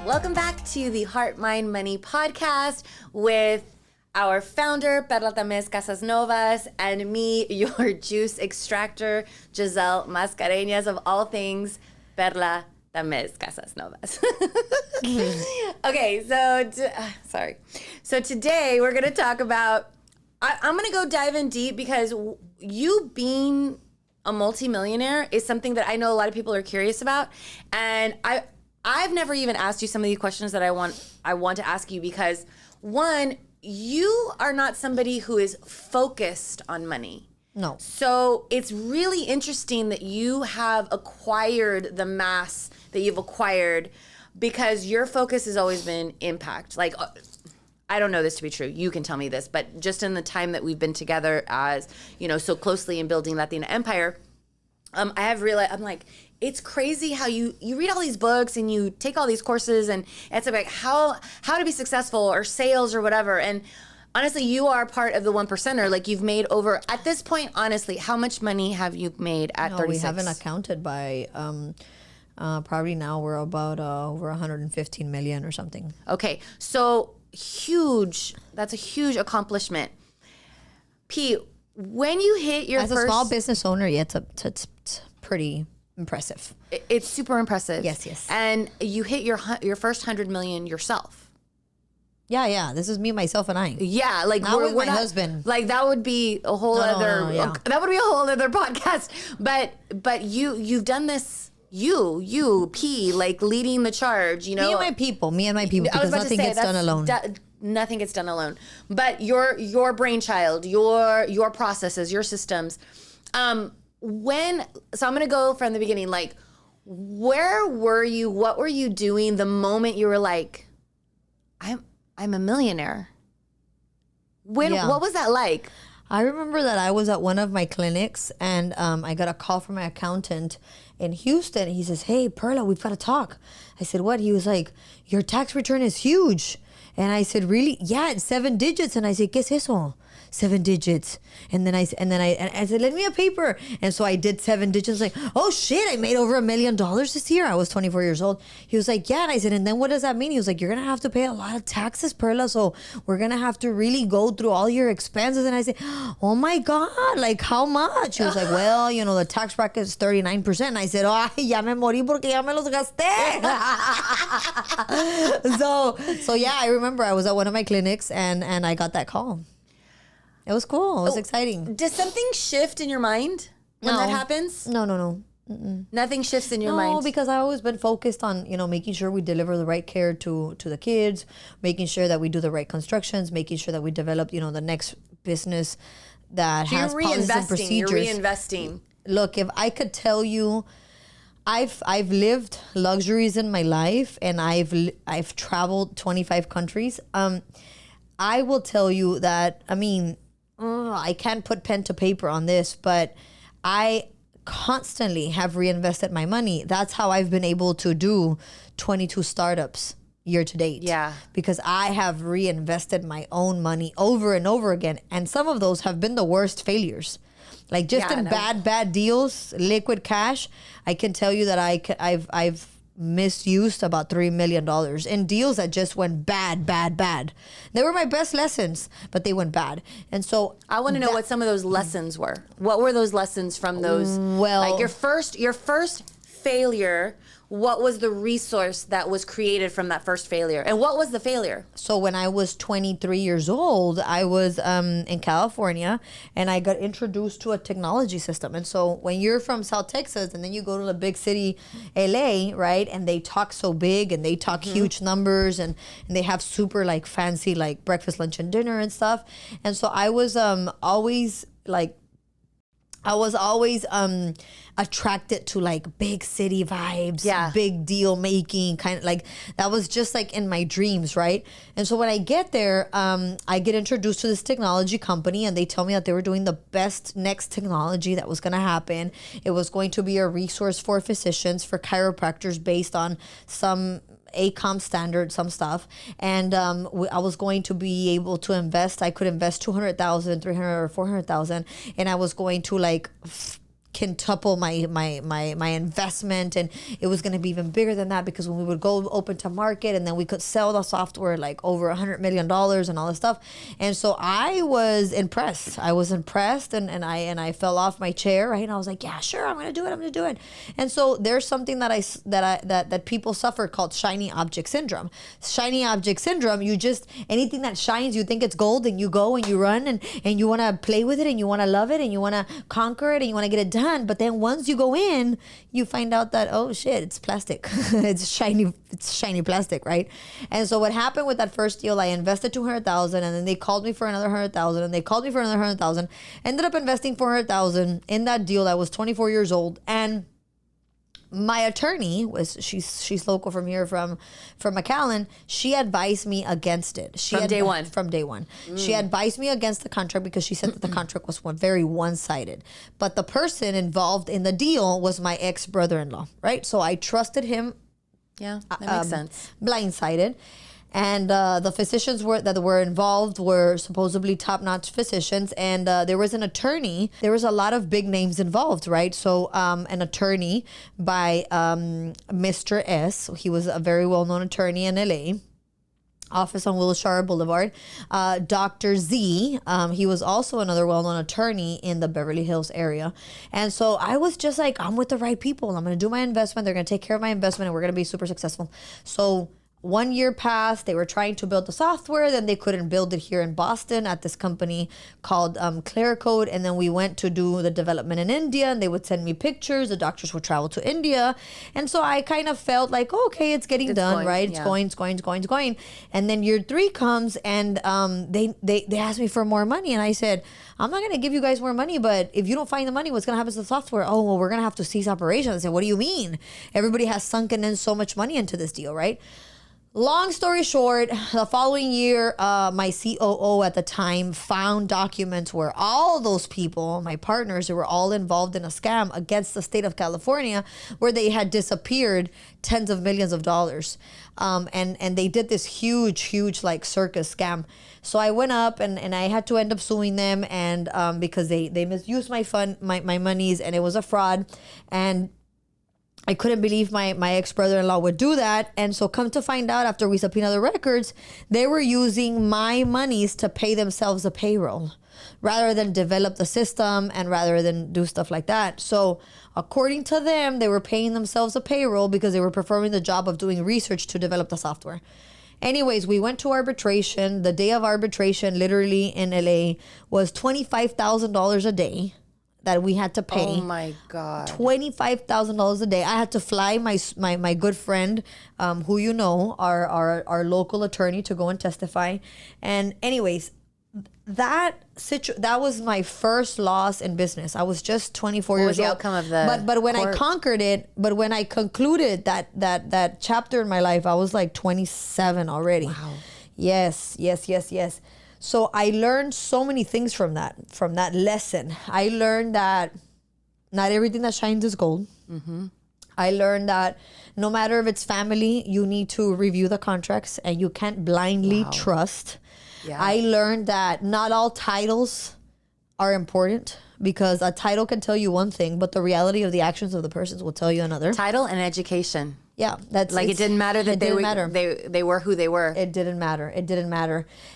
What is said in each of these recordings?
Welcome back to the Heart, Mind, Money podcast with our founder, Perla Tamez Casasnovas, and me, your juice extractor, Giselle Mascareñas, of all things, Perla Tamez Casasnovas. Okay, sorry. So today we're going to talk about, I'm going to go dive in deep because you being a multimillionaire is something that I know a lot of people are curious about. And I've never even asked you some of the questions that I want to ask you because, one, you are not somebody who is focused on money. No. So it's really interesting that you have acquired the mass that you've acquired because your focus has always been impact. Like, I don't know this to be true. You can tell me this, but just in the time that we've been together as, so closely in building Latina Empire, I have realized, I'm like, it's crazy how you read all these books and you take all these courses and it's like how to be successful or sales or whatever. And honestly, you are part of the 1%er. Like you've made over, at this point, honestly, how much money have you made at 36? We haven't accounted by, probably now we're about over 115 million or something. Okay, so huge. That's a huge accomplishment. P, when you hit your As a small business owner, yeah, it's pretty impressive. It's super impressive. Yes. And you hit your first 100 million yourself. Yeah. This is me, myself, and I. Yeah, like not with my husband. Like that would be a whole that would be a whole other podcast. But you've done this. You P, like leading the charge. Me and my people. Because nothing gets done alone. Nothing gets done alone. But your brainchild, your processes, your systems. So I'm gonna go from the beginning. Like, where were you? What were you doing the moment you were like, I'm a millionaire? What was that like? I remember that I was at one of my clinics and I got a call from my accountant in Houston. He says, "Hey, Perla, we've got to talk." I said, "What?" He was like, "Your tax return is huge." And I said, "Really?" "Yeah, it's 7 digits." And I said, "¿Qué es eso?" 7 digits. And then I said, "Let me a paper." And so I did 7 digits. Like, "Oh shit, I made over $1 million this year." I was 24 years old. He was like, "Yeah." And I said, "And then what does that mean?" He was like, "You're going to have to pay a lot of taxes, Perla. So we're going to have to really go through all your expenses." And I said, "Oh my God, like how much?" He was like, "Well, the tax bracket is 39%. And I said, "Oh, ya me morí porque ya me los gasté." So yeah, I remember I was at one of my clinics and I got that call. It was cool. It was exciting. Does something shift in your mind when that happens? No. Mm-mm. Nothing shifts in your mind? No, because I've always been focused on, making sure we deliver the right care to the kids, making sure that we do the right constructions, making sure that we develop, the next business that has policies and procedures. You're reinvesting. Look, if I could tell you, I've lived luxuries in my life and I've traveled 25 countries. I will tell you that, I can't put pen to paper on this, but I constantly have reinvested my money. That's how I've been able to do 22 startups year to date. Yeah. Because I have reinvested my own money over and over again. And some of those have been the worst failures. Like bad deals, liquid cash. I can tell you that I've misused about $3 million in deals that just went bad. They were my best lessons, but they went bad. And so I want to know what some of those lessons were. What were those lessons from those? Well, like your first failure. What was the resource that was created from that first failure? And what was the failure? So when I was 23 years old, I was in California and I got introduced to a technology system. And so when you're from South Texas and then you go to the big city, LA, right? And they talk so big and they talk huge numbers and they have super like fancy like breakfast, lunch, and dinner and stuff. And so I was always attracted to like big city vibes, big deal making, kind of like that was just like in my dreams, right? And so when I get there, I get introduced to this technology company and they tell me that they were doing the best next technology that was going to happen. It was going to be a resource for physicians, for chiropractors based on some ACOM standard, some stuff. And I was going to be able to invest. I could invest 200,000, 300 or 400,000. And I was going to like quintuple my investment, and it was going to be even bigger than that, because when we would go open to market, and then we could sell the software like over $100 million and all this stuff. And so I was impressed. And I fell off my chair, right? And I was like, yeah, sure, I'm gonna do it. And so there's something that people suffer called shiny object syndrome. Shiny object syndrome, you just, anything that shines, you think it's gold, and you go and you run, and you want to play with it, and you want to love it, and you want to conquer it, and you want to get it done. But then once you go in, you find out that, oh shit, it's plastic. It's shiny plastic, right? And so what happened with that first deal, I invested $200,000, and then they called me for another $100,000, and they called me for another $100,000. Ended up investing $400,000 in that deal. I was 24 years old, and my attorney she's local from here, from mcallen. She advised me against it. From day one. She advised me against the contract, because she said that the contract was very one-sided. But the person involved in the deal was my ex-brother-in-law, right? So I trusted him. Yeah, that makes sense. Blindsided. And the physicians that were involved were supposedly top-notch physicians. And there was an attorney. There was a lot of big names involved, right? So an attorney by Mr. S. He was a very well-known attorney in LA. Office on Wilshire Boulevard. Dr. Z, he was also another well-known attorney in the Beverly Hills area. And so I was just like, I'm with the right people. I'm going to do my investment. They're going to take care of my investment, and we're going to be super successful. So 1 year passed. They were trying to build the software. Then they couldn't build it here in Boston at this company called Clearcode. And then we went to do the development in India, and they would send me pictures. The doctors would travel to India. And so I kind of felt like, oh, okay, it's getting done, right? It's going. And then year 3 comes, and they asked me for more money. And I said, I'm not going to give you guys more money, but if you don't find the money, what's going to happen to the software? Oh, well, we're going to have to cease operations. I said, what do you mean? Everybody has sunken in so much money into this deal, right? Long story short, the following year, my COO at the time found documents where all those people, my partners, who were all involved in a scam against the state of California, where they had disappeared tens of millions of dollars. And they did this huge like circus scam. So I went up and I had to end up suing them, and because they misused my monies, and it was a fraud. And I couldn't believe my ex-brother-in-law would do that. And so come to find out, after we subpoenaed the records, they were using my monies to pay themselves a payroll rather than develop the system and rather than do stuff like that. So according to them, they were paying themselves a payroll because they were performing the job of doing research to develop the software. Anyways, we went to arbitration. The day of arbitration, literally in LA, was $25,000 a day that we had to pay. Oh my God. $25,000 a day. I had to fly my good friend, who you know, our local attorney, to go and testify. And anyways, that was my first loss in business. I was just 24 years old. What was the outcome of the But when court? I conquered it, but when I concluded that chapter in my life, I was like 27 already. Wow. Yes. So I learned so many things from that lesson. I learned that not everything that shines is gold. Mm-hmm. I learned that no matter if it's family, you need to review the contracts, and you can't blindly trust. Yeah. I learned that not all titles are important, because a title can tell you one thing, but the reality of the actions of the persons will tell you another. Title and education. Yeah, that's like, it didn't matter that they were who they were. It didn't matter.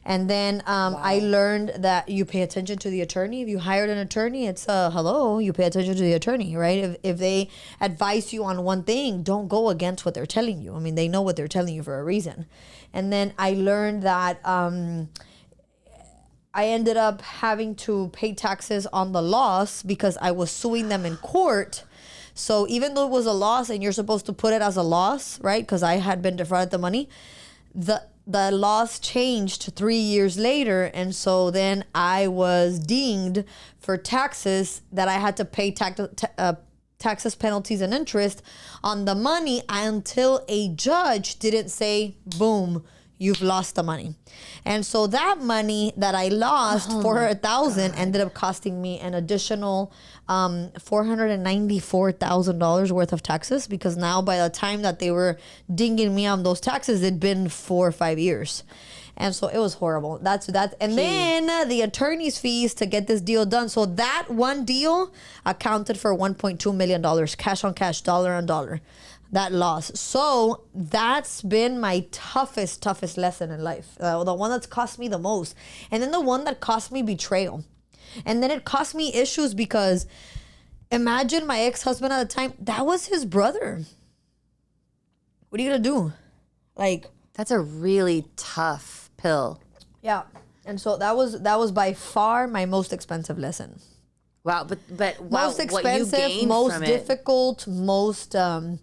And then I learned that you pay attention to the attorney. If you hired an attorney, it's hello, you pay attention to the attorney, right? If they advise you on one thing, don't go against what they're telling you. I mean, they know what they're telling you for a reason. And then I learned that I ended up having to pay taxes on the loss because I was suing them in court. So even though it was a loss, and you're supposed to put it as a loss, right? Because I had been defrauded the money, the loss changed 3 years later. And so then I was dinged for taxes that I had to pay taxes, penalties, and interest on the money until a judge didn't say, boom, you've lost the money. And so that money that I lost, $400,000, ended up costing me an additional $494,000 worth of taxes, because now by the time that they were dinging me on those taxes, it'd been 4 or 5 years. And so it was horrible. That's and then the attorney's fees to get this deal done. So that one deal accounted for $1.2 million, cash on cash, dollar on dollar. That loss. So that's been my toughest lesson in life. The one that's cost me the most. And then the one that cost me betrayal. And then it cost me issues because imagine my ex-husband at the time, that was his brother. What are you gonna do? Like, that's a really tough pill. yeah. And so that was by far my most expensive lesson. Wow, but wow, Most expensive, what you gained most from difficult, most como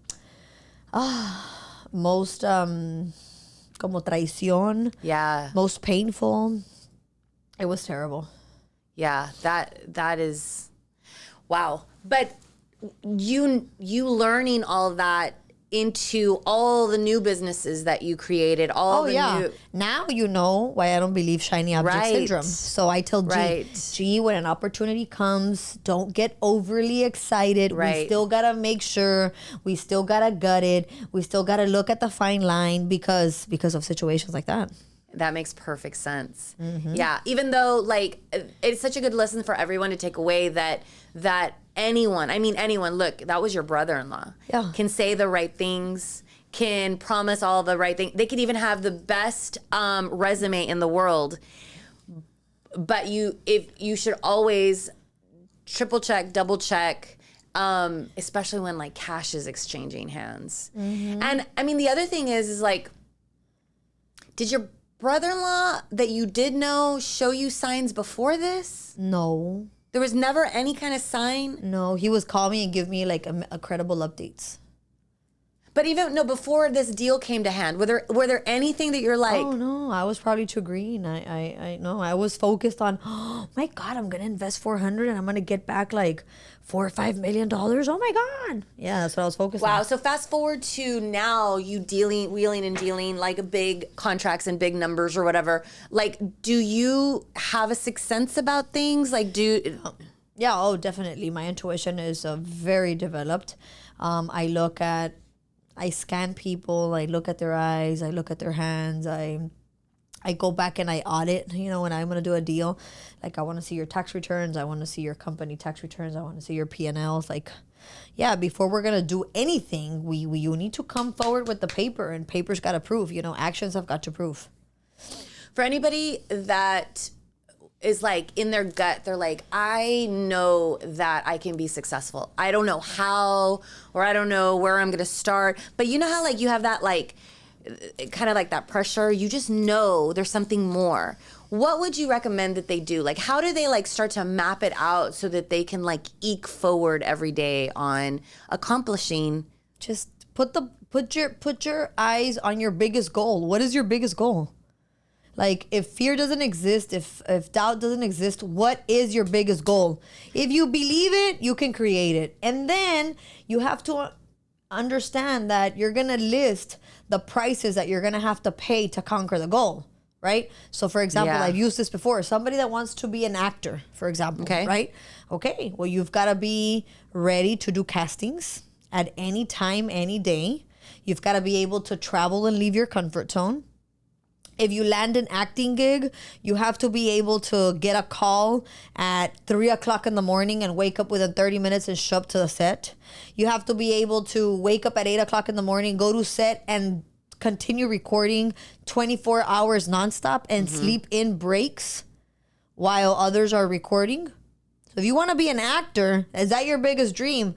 traición. Yeah. Most painful. It was terrible. Yeah, that is, wow. But you learning all that into all the new businesses that you created, new. Now you know why I don't believe shiny object syndrome. So I tell G, when an opportunity comes, don't get overly excited. We still gotta make sure, we still gotta gut it, we still gotta look at the fine line because of situations like that. That makes perfect sense. Yeah, even though like it's such a good lesson for everyone to take away that anyone, look, that was your brother-in-law. Yeah. Can say the right things, can promise all the right things. They could even have the best resume in the world. But you should always triple check, double check, especially when like cash is exchanging hands. And I mean, the other thing is like, did your brother-in-law that you did know show you signs before this? No. There was never any kind of sign? No, he was call me and give me like a credible updates. But before this deal came to hand, were there anything that you're like? Oh no, I was probably too green. I know. I was focused on, oh my God, I'm gonna invest 400 and I'm gonna get back like $4 or $5 million. Oh my God. Yeah, that's what I was focused on. Wow. So fast forward to now, you wheeling and dealing like big contracts and big numbers or whatever. Like, do you have a sixth sense about things? Like, Yeah. Oh, definitely. My intuition is very developed. I scan people. I look at their eyes. I look at their hands. I go back and I audit, when I'm going to do a deal. Like, I want to see your tax returns. I want to see your company tax returns. I want to see your P&Ls. Like, yeah, before we're going to do anything, you need to come forward with the paper, and paper's got to prove, actions have got to prove. For anybody that is like in their gut, they're like, I know that I can be successful. I don't know how, or I don't know where I'm going to start. But you know how like you have that like, kind of like that pressure, you just know there's something more. What would you recommend that they do? Like, how do they like start to map it out so that they can like eke forward every day on accomplishing? Just put your eyes on your biggest goal. What is your biggest goal? Like, if fear doesn't exist, if doubt doesn't exist, what is your biggest goal? If you believe it, you can create it. And then you have to understand that you're going to list the prices that you're going to have to pay to conquer the goal, right? So, for example, I've used this before. Somebody that wants to be an actor, for example, right? Okay, well, you've got to be ready to do castings at any time, any day. You've got to be able to travel and leave your comfort zone. If you land an acting gig, you have to be able to get a call at 3 o'clock in the morning and wake up within 30 minutes and show up to the set. You have to be able to wake up at 8 o'clock in the morning, go to set and continue recording 24 hours nonstop and sleep in breaks while others are recording. So if you want to be an actor, is that your biggest dream?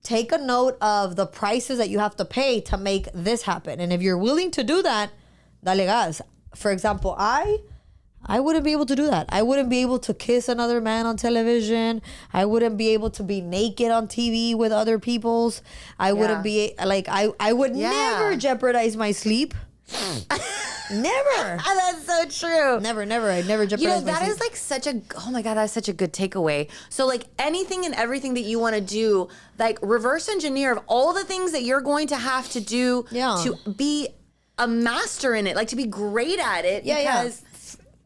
Take a note of the prices that you have to pay to make this happen. And if you're willing to do that, dale gas. For example, I wouldn't be able to do that. I wouldn't be able to kiss another man on television. I wouldn't be able to be naked on TV with other people's. I wouldn't be like, I would never jeopardize my sleep. Never. That's so true. Never. I'd never jeopardize my sleep. That is like oh my God, that's such a good takeaway. So like anything and everything that you want to do, like reverse engineer of all the things that you're going to have to do to be a master in it, like to be great at it. Because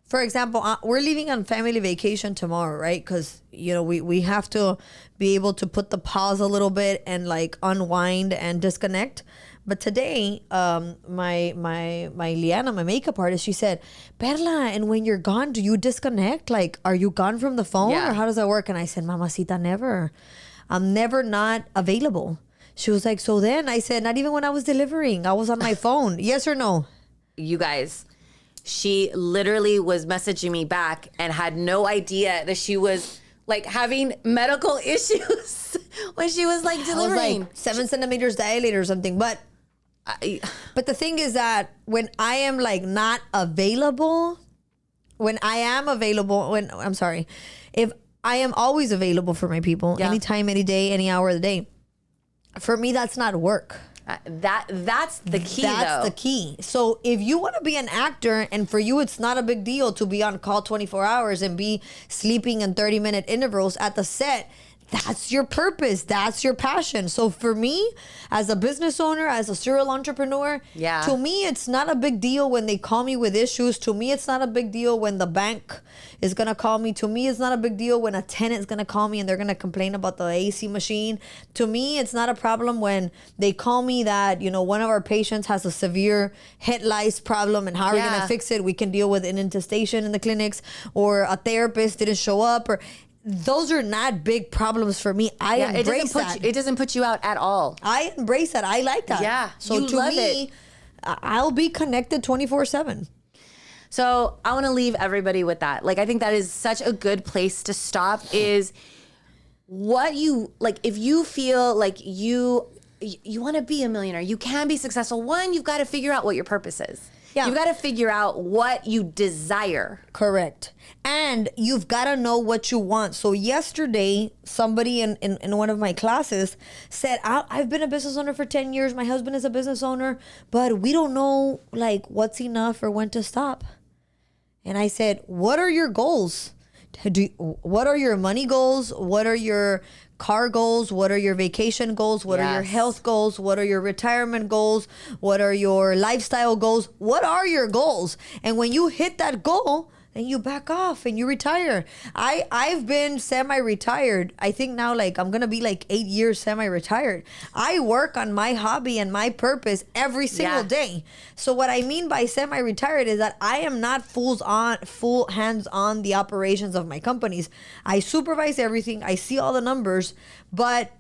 for example, we're leaving on family vacation tomorrow, right? Because we have to be able to put the pause a little bit and like unwind and disconnect. But today, my Liana, my makeup artist, she said, Perla, and when you're gone, do you disconnect? Like, are you gone from the phone, or how does that work? And I said, Mamacita, never. I'm never not available. She was like, so then I said, not even when I was delivering, I was on my phone. Yes or no? You guys, she literally was messaging me back and had no idea that she was like having medical issues when she was like delivering. I was like 7 centimeters dilated or something. But the thing is that when I am like not available, if I am always available for my people, anytime, any day, any hour of the day. For me, that's not work. That's the key, That's the key. So if you want to be an actor, and for you it's not a big deal to be on call 24 hours and be sleeping in 30-minute intervals at the set, that's your purpose. That's your passion. So for me, as a business owner, as a serial entrepreneur, to me, it's not a big deal when they call me with issues. To me, it's not a big deal when the bank is going to call me. To me, it's not a big deal when a tenant is going to call me and they're going to complain about the AC machine. To me, it's not a problem when they call me that, one of our patients has a severe head lice problem, and how are we going to fix it? We can deal with an intestation in the clinics, or a therapist didn't show up, or... Those are not big problems for me. I embrace that. It doesn't put you out at all. I embrace that. I like that. Yeah. So to me, I'll be connected 24/7. So I want to leave everybody with that. Like, I think that is such a good place to stop. Is what you like. If you feel like you want to be a millionaire, you can be successful. One, you've got to figure out what your purpose is. Yeah. You've got to figure out what you desire. Correct. And you've got to know what you want. So yesterday, somebody in one of my classes said, I've been a business owner for 10 years. My husband is a business owner, but we don't know like what's enough or when to stop. And I said, what are your goals? What are your money goals? What are your car goals? What are your vacation goals? What are your health goals? What are your retirement goals? What are your lifestyle goals? What are your goals? And when you hit that goal, then you back off and you retire. I've been semi-retired. I think now like I'm gonna be like 8 years semi-retired. I work on my hobby and my purpose every single day. So what I mean by semi-retired is that I am not full hands on the operations of my companies. I supervise everything. I see all the numbers, but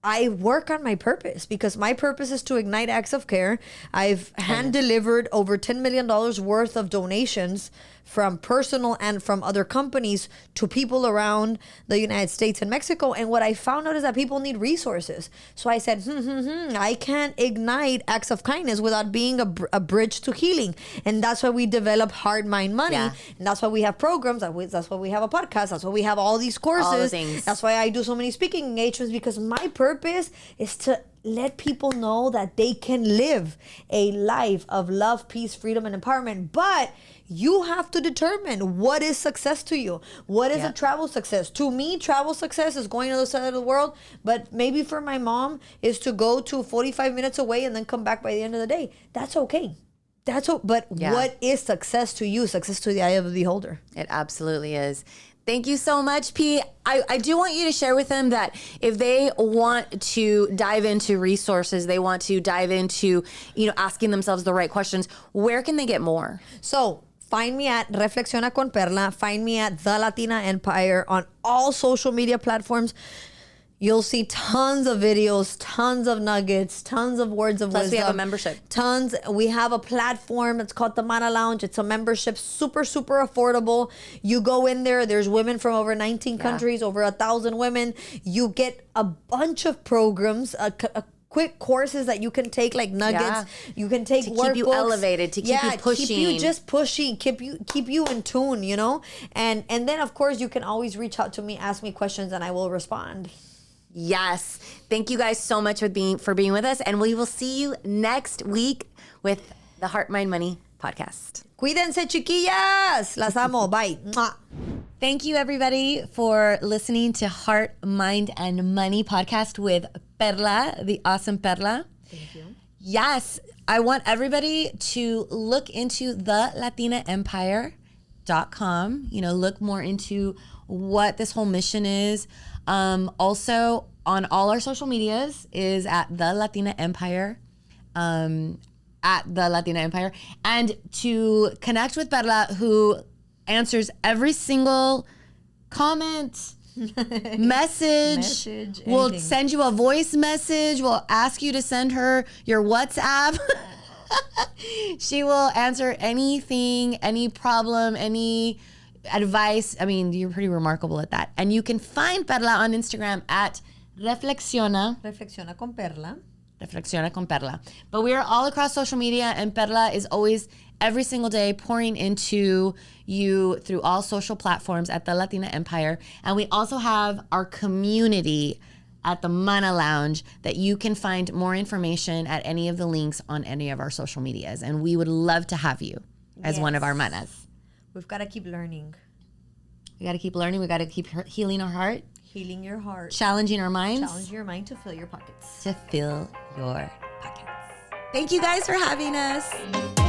I work on my purpose, because my purpose is to ignite acts of care. I've hand delivered over $10 million worth of donations from personal and from other companies to people around the United States and Mexico. And what I found out is that people need resources. So I said, I can't ignite acts of kindness without being a bridge to healing. And that's why we develop Heart, Mind, Money. Yeah. And that's why we have programs. That's why we have a podcast. That's why we have all these courses. All the things. That's why I do so many speaking engagements, because my purpose is to let people know that they can live a life of love, peace, freedom, and empowerment. But you have to determine what is success to you. What is a travel success? To me, travel success is going to the other side of the world. But maybe for my mom is to go to 45 minutes away and then come back by the end of the day. That's okay. But what is success to you? Success to the eye of the beholder. It absolutely is. Thank you so much, P. I do want you to share with them that if they want to dive into resources, they want to dive into, asking themselves the right questions, where can they get more? So find me at Reflexiona con Perla. Find me at The Latina Empire on all social media platforms. You'll see tons of videos, tons of nuggets, tons of words of wisdom. Plus we have a membership. Tons. We have a platform. It's called the Mana Lounge. It's a membership, super, super affordable. You go in there. There's women from over 19 countries, over 1,000 women. You get a bunch of programs, quick courses that you can take, like nuggets. Yeah. You can take to keep you elevated, to keep you pushing. Keep you just pushing, keep you in tune, And then of course you can always reach out to me, ask me questions, and I will respond. Yes. Thank you guys so much for being with us, and we will see you next week with the Heart, Mind, Money podcast. Cuídense, chiquillas. Las amo. Bye. Mwah. Thank you, everybody, for listening to Heart, Mind, and Money podcast with Perla, the awesome Perla. Thank you. Yes. I want everybody to look into thelatinaempire.com, look more into what this whole mission is. Also, on all our social medias is at the Latina Empire. At the Latina Empire. And to connect with Perla, who answers every single comment, message, will anything. send you a voice message, will ask you to send her your WhatsApp. She will answer anything, any problem, any advice. I mean, you're pretty remarkable at that. And you can find Perla on Instagram at Reflexiona con Perla. Reflexiona con Perla. But we are all across social media, and Perla is always, every single day, pouring into you through all social platforms at the Latina Empire. And we also have our community at the Mana Lounge that you can find more information at any of the links on any of our social medias. And we would love to have you as one of our manas. We've got to keep learning. We got to keep learning. We got to keep healing our heart. Healing your heart. Challenging our minds. Challenge your mind to fill your pockets. To fill your pockets. Thank you guys for having us.